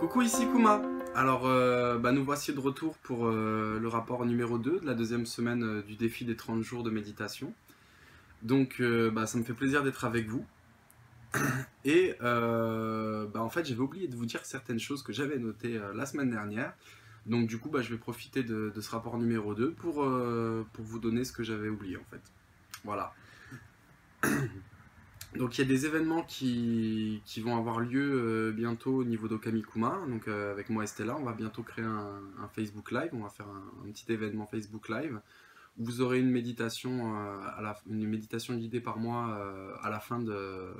Coucou, ici Kuma. Alors, nous voici de retour pour le rapport numéro 2 de la deuxième semaine du défi des 30 jours de méditation. Donc, ça me fait plaisir d'être avec vous. Et en fait, j'avais oublié de vous dire certaines choses que j'avais notées la semaine dernière. Donc, du coup, je vais profiter de ce rapport numéro 2 pour vous donner ce que j'avais oublié en fait. Voilà. Donc il y a des événements qui vont avoir lieu bientôt au niveau d'Okamikuma. Donc avec moi et Stella, on va bientôt créer un Facebook Live. On va faire un petit événement Facebook Live où vous aurez une méditation, une méditation guidée par moi à la fin de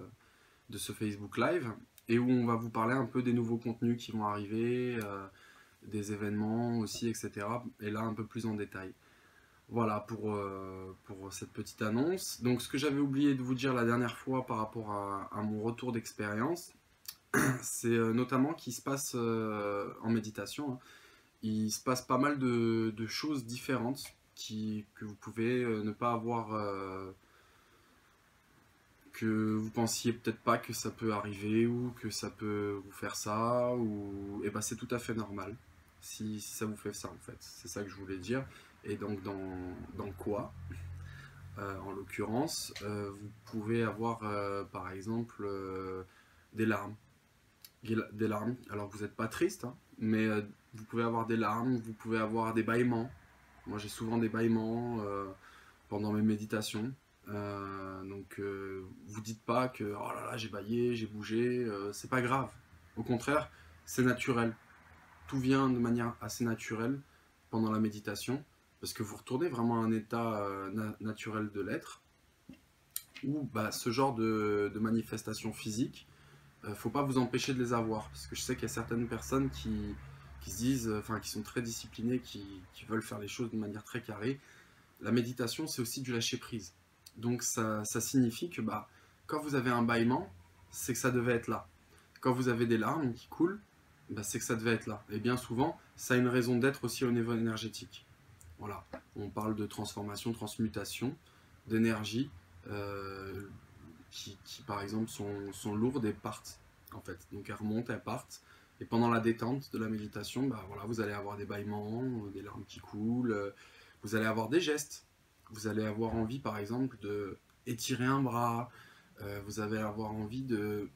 ce Facebook Live et où on va vous parler un peu des nouveaux contenus qui vont arriver, des événements aussi, etc. Et là un peu plus en détail. Voilà pour cette petite annonce. Donc ce que j'avais oublié de vous dire la dernière fois par rapport à mon retour d'expérience, c'est notamment qu'il se passe en méditation, hein, il se passe pas mal de choses différentes que vous pouvez ne pas avoir, que vous pensiez peut-être pas que ça peut arriver ou que ça peut vous faire ça, ou et c'est tout à fait normal si ça vous fait ça en fait. C'est ça que je voulais dire. Et donc dans quoi en l'occurrence, vous pouvez avoir par exemple des larmes. Des larmes. Alors vous n'êtes pas triste, hein, mais vous pouvez avoir des larmes, vous pouvez avoir des bâillements. Moi j'ai souvent des bâillements pendant mes méditations. Vous dites pas que oh là là j'ai bâillé, j'ai bougé, c'est pas grave. Au contraire, c'est naturel. Tout vient de manière assez naturelle pendant la méditation, parce que vous retournez vraiment à un état naturel de l'être, où ce genre de manifestations physiques, faut pas vous empêcher de les avoir, parce que je sais qu'il y a certaines personnes qui se disent, qui sont très disciplinées, qui veulent faire les choses de manière très carrée. La méditation, c'est aussi du lâcher prise. Donc ça signifie que quand vous avez un bâillement, c'est que ça devait être là. Quand vous avez des larmes qui coulent, c'est que ça devait être là. Et bien souvent, ça a une raison d'être aussi au niveau énergétique. Voilà, on parle de transformation, transmutation, d'énergie qui, par exemple sont lourdes et partent en fait. Donc elles remontent, elles partent. Et pendant la détente de la méditation, voilà, vous allez avoir des bâillements, des larmes qui coulent, vous allez avoir des gestes. Vous allez avoir envie par exemple de étirer un bras, vous allez avoir envie de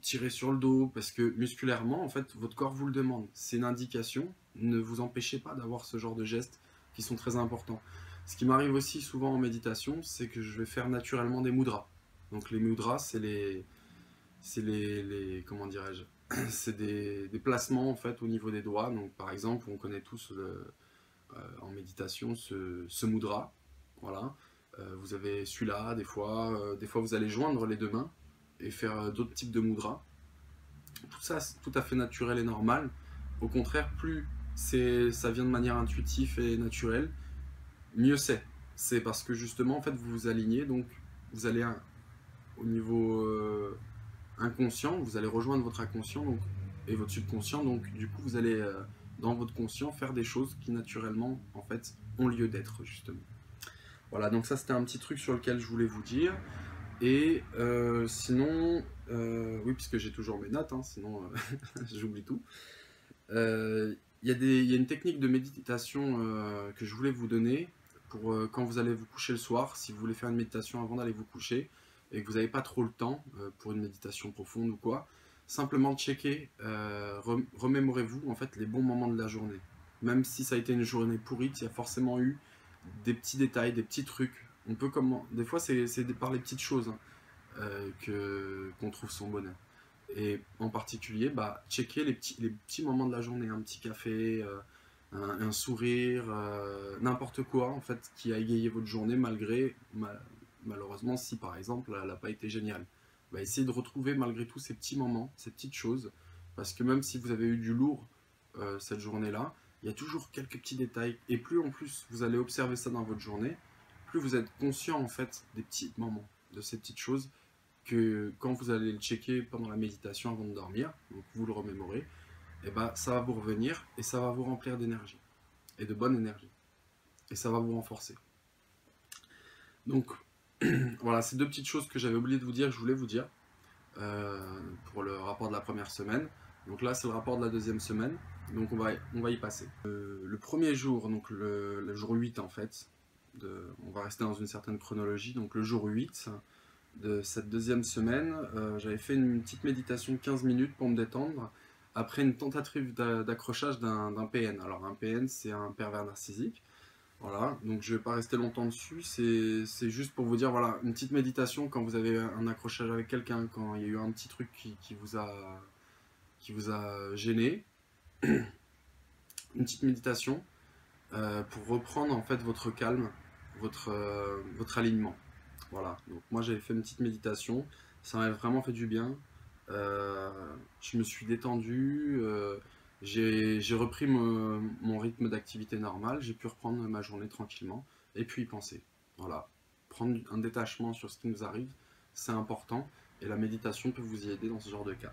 tirer sur le dos, parce que musculairement, en fait, votre corps vous le demande. C'est une indication, ne vous empêchez pas d'avoir ce genre de gestes qui sont très importants. Ce qui m'arrive aussi souvent en méditation, c'est que je vais faire naturellement des mudras. Donc les mudras, comment dirais-je, c'est des placements en fait au niveau des doigts. Donc par exemple, on connaît tous en méditation ce mudra, voilà. Vous avez celui-là, des fois vous allez joindre les deux mains et faire d'autres types de mudras. Tout ça, c'est tout à fait naturel et normal. Au contraire, plus ça vient de manière intuitive et naturelle, mieux c'est. C'est parce que justement, en fait, vous vous alignez, donc vous allez au niveau inconscient, vous allez rejoindre votre inconscient et votre subconscient, donc du coup, vous allez dans votre conscient faire des choses qui naturellement, en fait, ont lieu d'être, justement. Voilà, donc ça, c'était un petit truc sur lequel je voulais vous dire. Et sinon, oui, puisque j'ai toujours mes notes, hein, sinon j'oublie tout. Il y a une technique de méditation que je voulais vous donner pour quand vous allez vous coucher le soir, si vous voulez faire une méditation avant d'aller vous coucher et que vous n'avez pas trop le temps pour une méditation profonde ou quoi, simplement checker, remémorez-vous en fait les bons moments de la journée. Même si ça a été une journée pourrie, il y a forcément eu des petits détails, des petits trucs. Des fois c'est par les petites choses hein, qu'on trouve son bonheur. Et en particulier, checker les petits moments de la journée, un petit café, un sourire, n'importe quoi en fait qui a égayé votre journée malheureusement si par exemple elle n'a pas été géniale. Essayez de retrouver malgré tout ces petits moments, ces petites choses, parce que même si vous avez eu du lourd cette journée-là, il y a toujours quelques petits détails. Et plus en plus vous allez observer ça dans votre journée, plus vous êtes conscient en fait des petits moments, de ces petites choses que quand vous allez le checker pendant la méditation avant de dormir, donc vous le remémorez, et ça va vous revenir et ça va vous remplir d'énergie, et de bonne énergie, et ça va vous renforcer. Donc voilà, c'est deux petites choses que j'avais oublié de vous dire, que je voulais vous dire pour le rapport de la première semaine. Donc là, c'est le rapport de la deuxième semaine, donc on va y passer. Le premier jour, donc le jour 8 en fait, on va rester dans une certaine chronologie, donc le jour 8 de cette deuxième semaine, j'avais fait une petite méditation de 15 minutes pour me détendre, après une tentative d'accrochage d'un PN. Alors un PN, c'est un pervers narcissique. Voilà, donc je ne vais pas rester longtemps dessus, c'est juste pour vous dire, voilà, une petite méditation quand vous avez un accrochage avec quelqu'un, quand il y a eu un petit truc qui vous a gêné, une petite méditation pour reprendre en fait votre calme, votre alignement. Voilà, donc moi j'avais fait une petite méditation, ça m'a vraiment fait du bien. Je me suis détendu, j'ai repris mon rythme d'activité normal, j'ai pu reprendre ma journée tranquillement et puis y penser. Voilà, prendre un détachement sur ce qui nous arrive, c'est important et la méditation peut vous y aider dans ce genre de cas.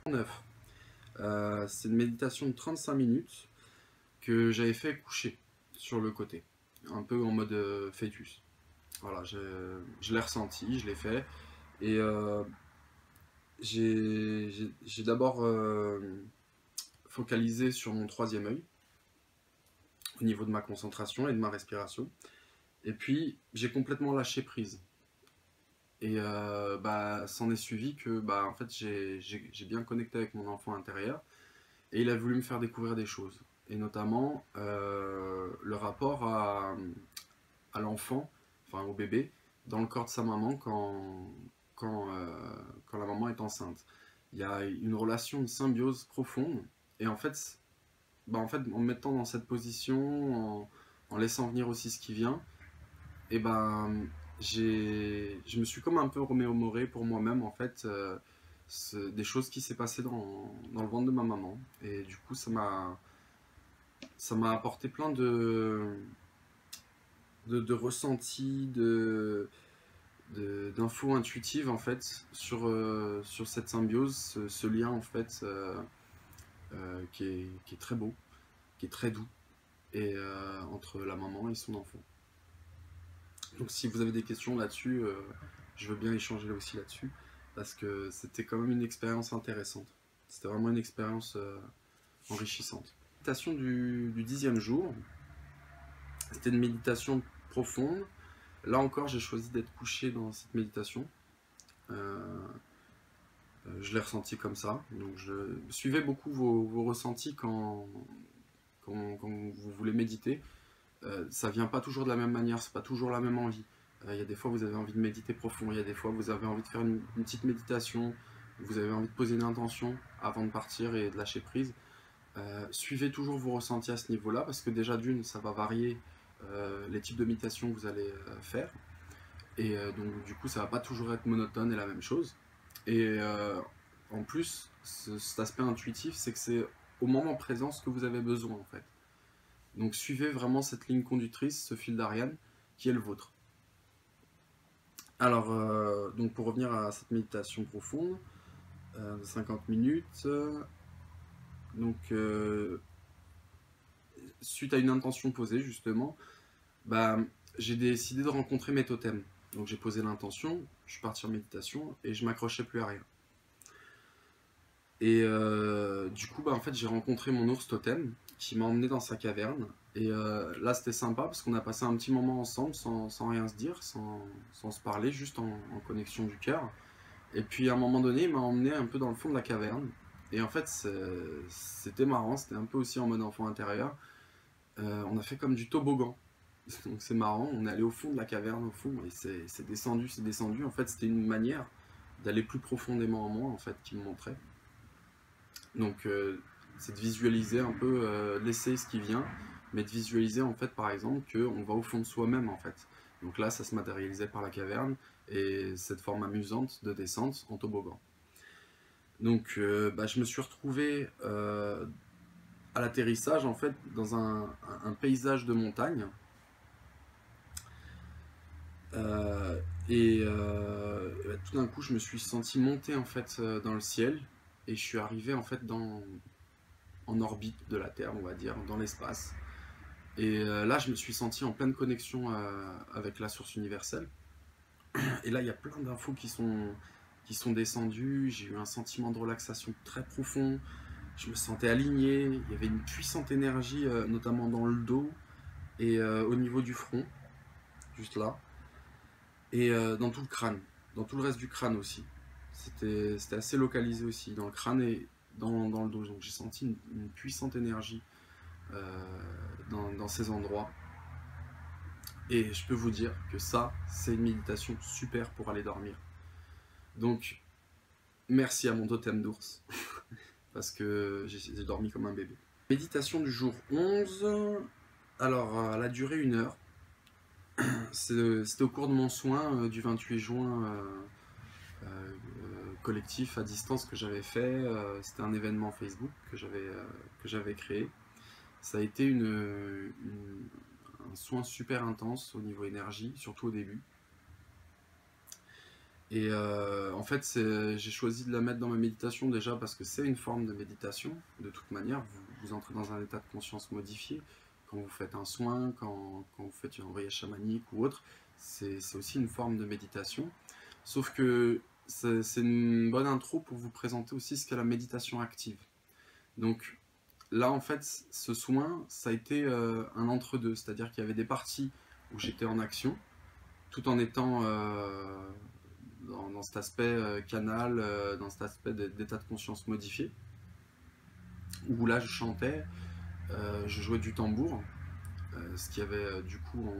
9. C'est une méditation de 35 minutes que j'avais fait coucher sur le côté, un peu en mode fœtus. Voilà, je l'ai ressenti, je l'ai fait. Et j'ai d'abord focalisé sur mon troisième œil, au niveau de ma concentration et de ma respiration. Et puis, j'ai complètement lâché prise. Et s'en est suivi que en fait, j'ai bien connecté avec mon enfant intérieur. Et il a voulu me faire découvrir des choses. Et notamment le rapport à l'enfant, enfin au bébé, dans le corps de sa maman quand la maman est enceinte. Il y a une relation, une symbiose profonde. Et en fait, en me mettant dans cette position, en laissant venir aussi ce qui vient, et je me suis comme un peu remémoré pour moi-même, en fait, des choses qui s'est passées dans le ventre de ma maman. Et du coup, ça m'a apporté plein de ressentis, d'infos intuitives en fait sur cette symbiose, ce lien en fait qui est très beau, qui est très doux et entre la maman et son enfant. Donc si vous avez des questions là-dessus, je veux bien échanger aussi là-dessus parce que c'était quand même une expérience intéressante. C'était vraiment une expérience enrichissante. Méditation du 10e jour, c'était une méditation profonde. Là encore, j'ai choisi d'être couché dans cette méditation. Je l'ai ressenti comme ça. Donc, je suivez beaucoup vos ressentis quand vous voulez méditer. Ça vient pas toujours de la même manière, c'est pas toujours la même envie. Il y a des fois, vous avez envie de méditer profond. Il y a des fois, vous avez envie de faire une petite méditation. Vous avez envie de poser une intention avant de partir et de lâcher prise. Suivez toujours vos ressentis à ce niveau-là parce que déjà d'une, ça va varier les types de méditation que vous allez faire. Et donc du coup, ça va pas toujours être monotone et la même chose. Et en plus, cet aspect intuitif, c'est que c'est au moment présent ce que vous avez besoin en fait. Donc suivez vraiment cette ligne conductrice, ce fil d'Ariane, qui est le vôtre. Alors, donc pour revenir à cette méditation profonde, de 50 minutes, donc suite à une intention posée justement, j'ai décidé de rencontrer mes totems. Donc j'ai posé l'intention, je suis parti en méditation et je m'accrochais plus à rien. Et du coup, en fait, j'ai rencontré mon ours totem qui m'a emmené dans sa caverne. Et là, c'était sympa parce qu'on a passé un petit moment ensemble sans rien se dire, sans se parler, juste en connexion du cœur. Et puis à un moment donné, il m'a emmené un peu dans le fond de la caverne. Et en fait, c'était marrant, c'était un peu aussi en mode enfant intérieur. On a fait comme du toboggan. Donc c'est marrant, on est allé au fond de la caverne, au fond, et c'est descendu, c'est descendu. En fait, c'était une manière d'aller plus profondément en moi, en fait, qui me montrait. Donc c'est de visualiser un peu, laisser ce qui vient, mais de visualiser en fait par exemple qu'on va au fond de soi-même en fait. Donc là ça se matérialisait par la caverne et cette forme amusante de descente en toboggan. Donc je me suis retrouvé à l'atterrissage en fait dans un paysage de montagne. Tout d'un coup je me suis senti monter en fait dans le ciel et je suis arrivé en fait en orbite de la Terre, on va dire, dans l'espace. Et là, je me suis senti en pleine connexion avec la source universelle. Et là, il y a plein d'infos qui sont descendues. J'ai eu un sentiment de relaxation très profond. je me sentais aligné, il y avait une puissante énergie, notamment dans le dos et au niveau du front, juste là, et dans tout le crâne, dans tout le reste du crâne aussi. C'était assez localisé aussi, dans le crâne et dans le dos. Donc j'ai senti une puissante énergie dans ces endroits. Et je peux vous dire que ça, c'est une méditation super pour aller dormir. Donc, merci à mon totem d'ours, parce que j'ai dormi comme un bébé. Méditation du jour 11, alors elle a duré 1 heure. C'était au cours de mon soin du 28 juin collectif à distance que j'avais fait. C'était un événement Facebook que j'avais créé. Ça a été un soin super intense au niveau énergie, surtout au début. Et en fait, j'ai choisi de la mettre dans ma méditation déjà parce que c'est une forme de méditation. De toute manière, vous entrez dans un état de conscience modifié. Quand vous faites un soin, quand vous faites un voyage chamanique ou autre, c'est aussi une forme de méditation. Sauf que c'est une bonne intro pour vous présenter aussi ce qu'est la méditation active. Donc là, en fait, ce soin, ça a été un entre-deux. C'est-à-dire qu'il y avait des parties où j'étais en action, tout en étant dans cet aspect canal, dans cet aspect d'état de conscience modifié, où là je chantais, je jouais du tambour, ce qui avait du coup,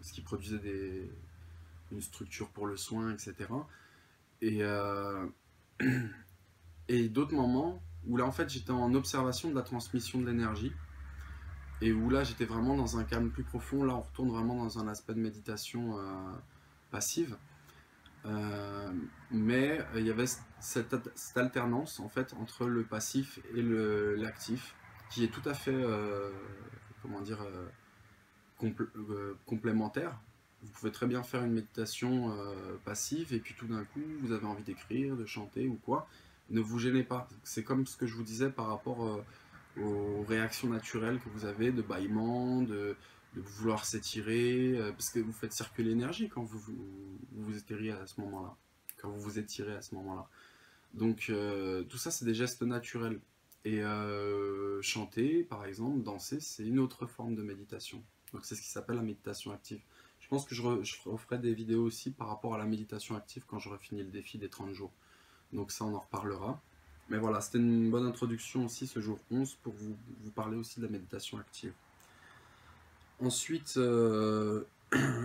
ce qui produisait une structure pour le soin, etc. Et, et d'autres moments où là en fait j'étais en observation de la transmission de l'énergie, et où là j'étais vraiment dans un calme plus profond. Là on retourne vraiment dans un aspect de méditation passive. Mais il y avait cette alternance en fait entre le passif et l'actif qui est tout à fait comment dire complémentaire. Vous pouvez très bien faire une méditation passive et puis tout d'un coup vous avez envie d'écrire, de chanter ou quoi. Ne vous gênez pas. C'est comme ce que je vous disais par rapport aux réactions naturelles que vous avez de bâillement, de vouloir s'étirer, parce que vous faites circuler l'énergie quand vous étirez à ce moment-là. Quand vous vous étirez à ce moment-là. Donc tout ça, c'est des gestes naturels. Et chanter, par exemple, danser, c'est une autre forme de méditation. Donc c'est ce qui s'appelle la méditation active. Je pense que je referai des vidéos aussi par rapport à la méditation active quand j'aurai fini le défi des 30 jours. Donc ça, on en reparlera. Mais voilà, c'était une bonne introduction aussi ce jour 11 pour vous parler aussi de la méditation active. Ensuite,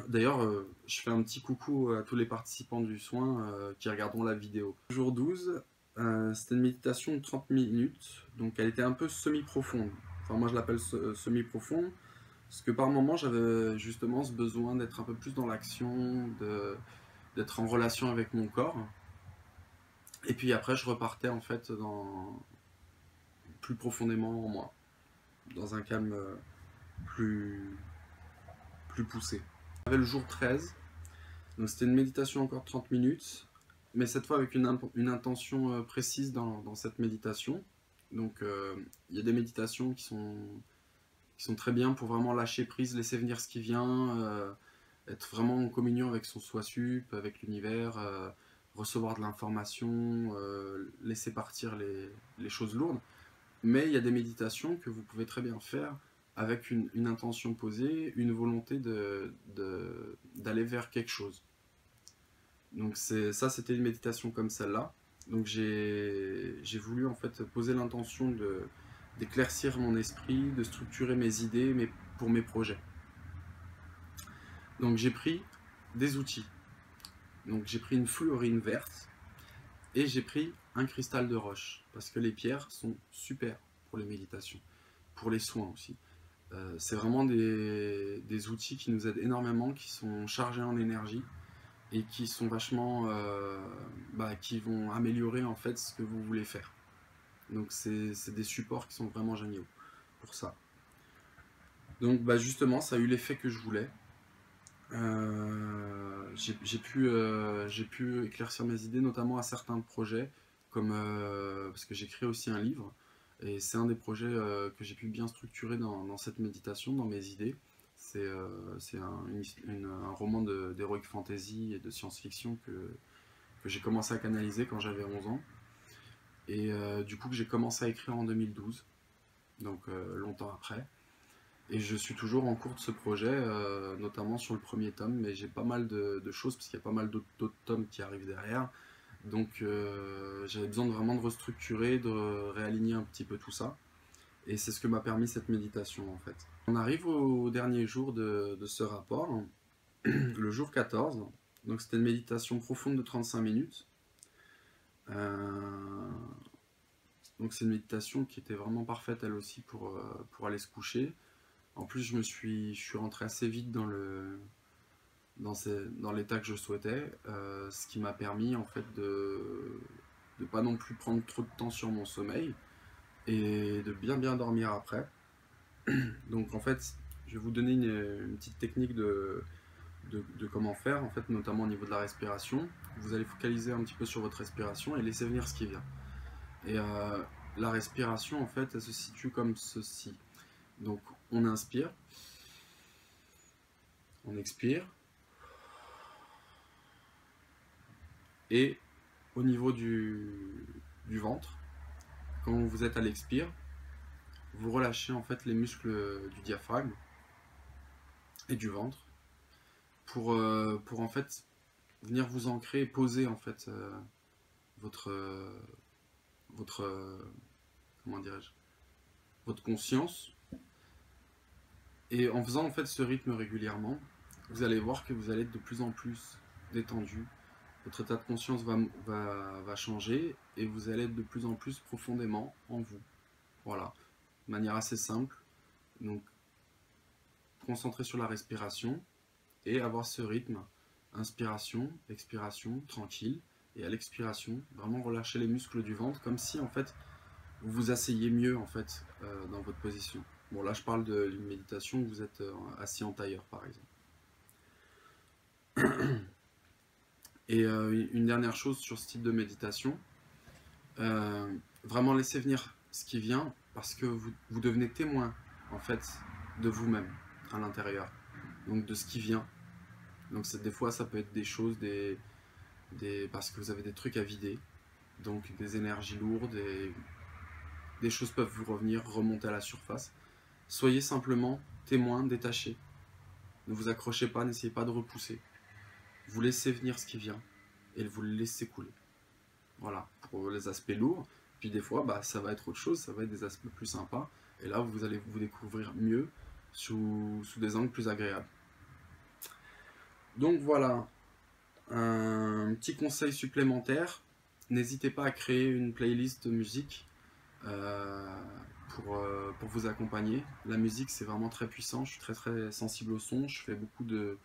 d'ailleurs, je fais un petit coucou à tous les participants du soin qui regarderont la vidéo. Jour 12, c'était une méditation de 30 minutes, donc elle était un peu semi-profonde. Enfin, moi je l'appelle semi-profonde, parce que par moments j'avais justement ce besoin d'être un peu plus dans l'action, d'être en relation avec mon corps. Et puis après, je repartais en fait plus profondément en moi, dans un calme plus poussé. J'avais le jour 13, donc c'était une méditation encore de 30 minutes, mais cette fois avec une intention précise dans cette méditation. Donc il y a des méditations qui sont très bien pour vraiment lâcher prise, laisser venir ce qui vient, être vraiment en communion avec son soi sup, avec l'univers, recevoir de l'information, laisser partir les choses lourdes. Mais il y a des méditations que vous pouvez très bien faire avec une intention posée, une volonté d'aller vers quelque chose. Donc ça, c'était une méditation comme celle-là. Donc j'ai voulu en fait poser l'intention d'éclaircir mon esprit, de structurer mes idées pour mes projets. Donc j'ai pris des outils. Donc j'ai pris une fluorine verte et j'ai pris un cristal de roche parce que les pierres sont super pour les méditations, pour les soins aussi. C'est vraiment des outils qui nous aident énormément, qui sont chargés en énergie et qui sont vachement qui vont améliorer en fait ce que vous voulez faire. Donc c'est des supports qui sont vraiment géniaux pour ça. Donc justement, ça a eu l'effet que je voulais. J'ai pu éclaircir mes idées, notamment à certains projets, comme parce que j'ai créé aussi un livre, et c'est un des projets que j'ai pu bien structurer dans cette méditation, dans mes idées. C'est un roman d'heroic fantasy et de science-fiction que j'ai commencé à canaliser quand j'avais 11 ans. Et du coup que j'ai commencé à écrire en 2012, donc longtemps après. Et je suis toujours en cours de ce projet, notamment sur le premier tome, mais j'ai pas mal de choses, parce qu'il y a pas mal d'autres tomes qui arrivent derrière. Donc j'avais besoin de vraiment de restructurer, de réaligner un petit peu tout ça. Et c'est ce que m'a permis cette méditation en fait. On arrive au dernier jour de ce rapport, le jour 14. Donc c'était une méditation profonde de 35 minutes. Donc c'est une méditation qui était vraiment parfaite elle aussi pour aller se coucher. En plus je suis rentré assez vite dans l'état que je souhaitais, ce qui m'a permis en fait de pas non plus prendre trop de temps sur mon sommeil et de bien dormir après. Donc en fait je vais vous donner une petite technique de comment faire, en fait, notamment au niveau de la respiration. Vous allez focaliser un petit peu sur votre respiration et laisser venir ce qui vient. Et la respiration, en fait, elle se situe comme ceci. Donc, on inspire, on expire, et au niveau du ventre, quand vous êtes à l'expire, vous relâchez en fait les muscles du diaphragme et du ventre pour en fait venir vous ancrer et poser en fait votre comment dirais-je, votre conscience. Et en faisant en fait ce rythme régulièrement, vous allez voir que vous allez être de plus en plus détendu. Votre état de conscience va changer et vous allez être de plus en plus profondément en vous. Voilà, de manière assez simple. Donc, concentrer sur la respiration et avoir ce rythme. Inspiration, expiration, tranquille. Et à l'expiration, vraiment relâcher les muscles du ventre comme si en fait vous vous asseyez mieux en fait dans votre position. Bon là je parle d'une méditation où vous êtes assis en tailleur par exemple. Et une dernière chose sur ce type de méditation, vraiment laisser venir ce qui vient parce que vous devenez témoin en fait de vous-même à l'intérieur, donc de ce qui vient. Donc des fois ça peut être des choses, parce que vous avez des trucs à vider, donc des énergies lourdes, des choses peuvent vous revenir, remonter à la surface. Soyez simplement témoin, détaché. Ne vous accrochez pas, n'essayez pas de repousser. Vous laissez venir ce qui vient et vous le laissez couler. Voilà, pour les aspects lourds. Puis des fois, ça va être autre chose, ça va être des aspects plus sympas. Et là, vous allez vous découvrir mieux sous des angles plus agréables. Donc voilà, un petit conseil supplémentaire. N'hésitez pas à créer une playlist de musique pour vous accompagner. La musique, c'est vraiment très puissant. Je suis très sensible au son. Je fais beaucoup de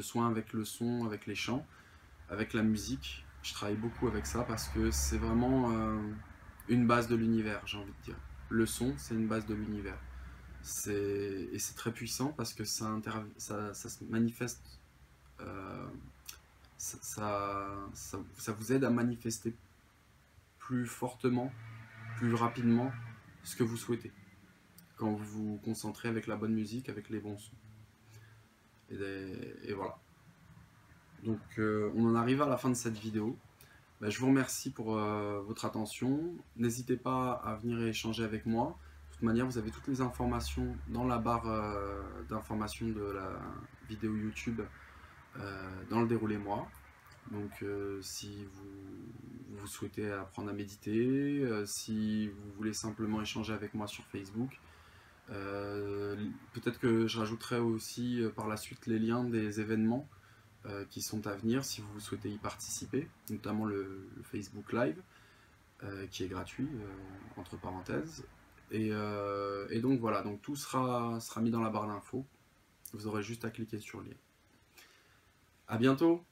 soins avec le son, avec les chants, avec la musique. Je travaille beaucoup avec ça parce que c'est vraiment une base de l'univers, j'ai envie de dire. Le son, c'est une base de l'univers. Et c'est très puissant parce que ça se manifeste, ça vous aide à manifester plus fortement, plus rapidement ce que vous souhaitez quand vous vous concentrez avec la bonne musique, avec les bons sons. Et voilà. Donc on en arrive à la fin de cette vidéo. Je vous remercie pour votre attention. N'hésitez pas à venir échanger avec moi. De toute manière, vous avez toutes les informations dans la barre d'informations de la vidéo YouTube dans le déroulé moi. Donc si vous souhaitez apprendre à méditer, si vous voulez simplement échanger avec moi sur Facebook, peut-être que je rajouterai aussi par la suite les liens des événements qui sont à venir si vous souhaitez y participer, notamment le Facebook Live qui est gratuit entre parenthèses. Et donc voilà, donc tout sera mis dans la barre d'infos. Vous aurez juste à cliquer sur le lien. À bientôt!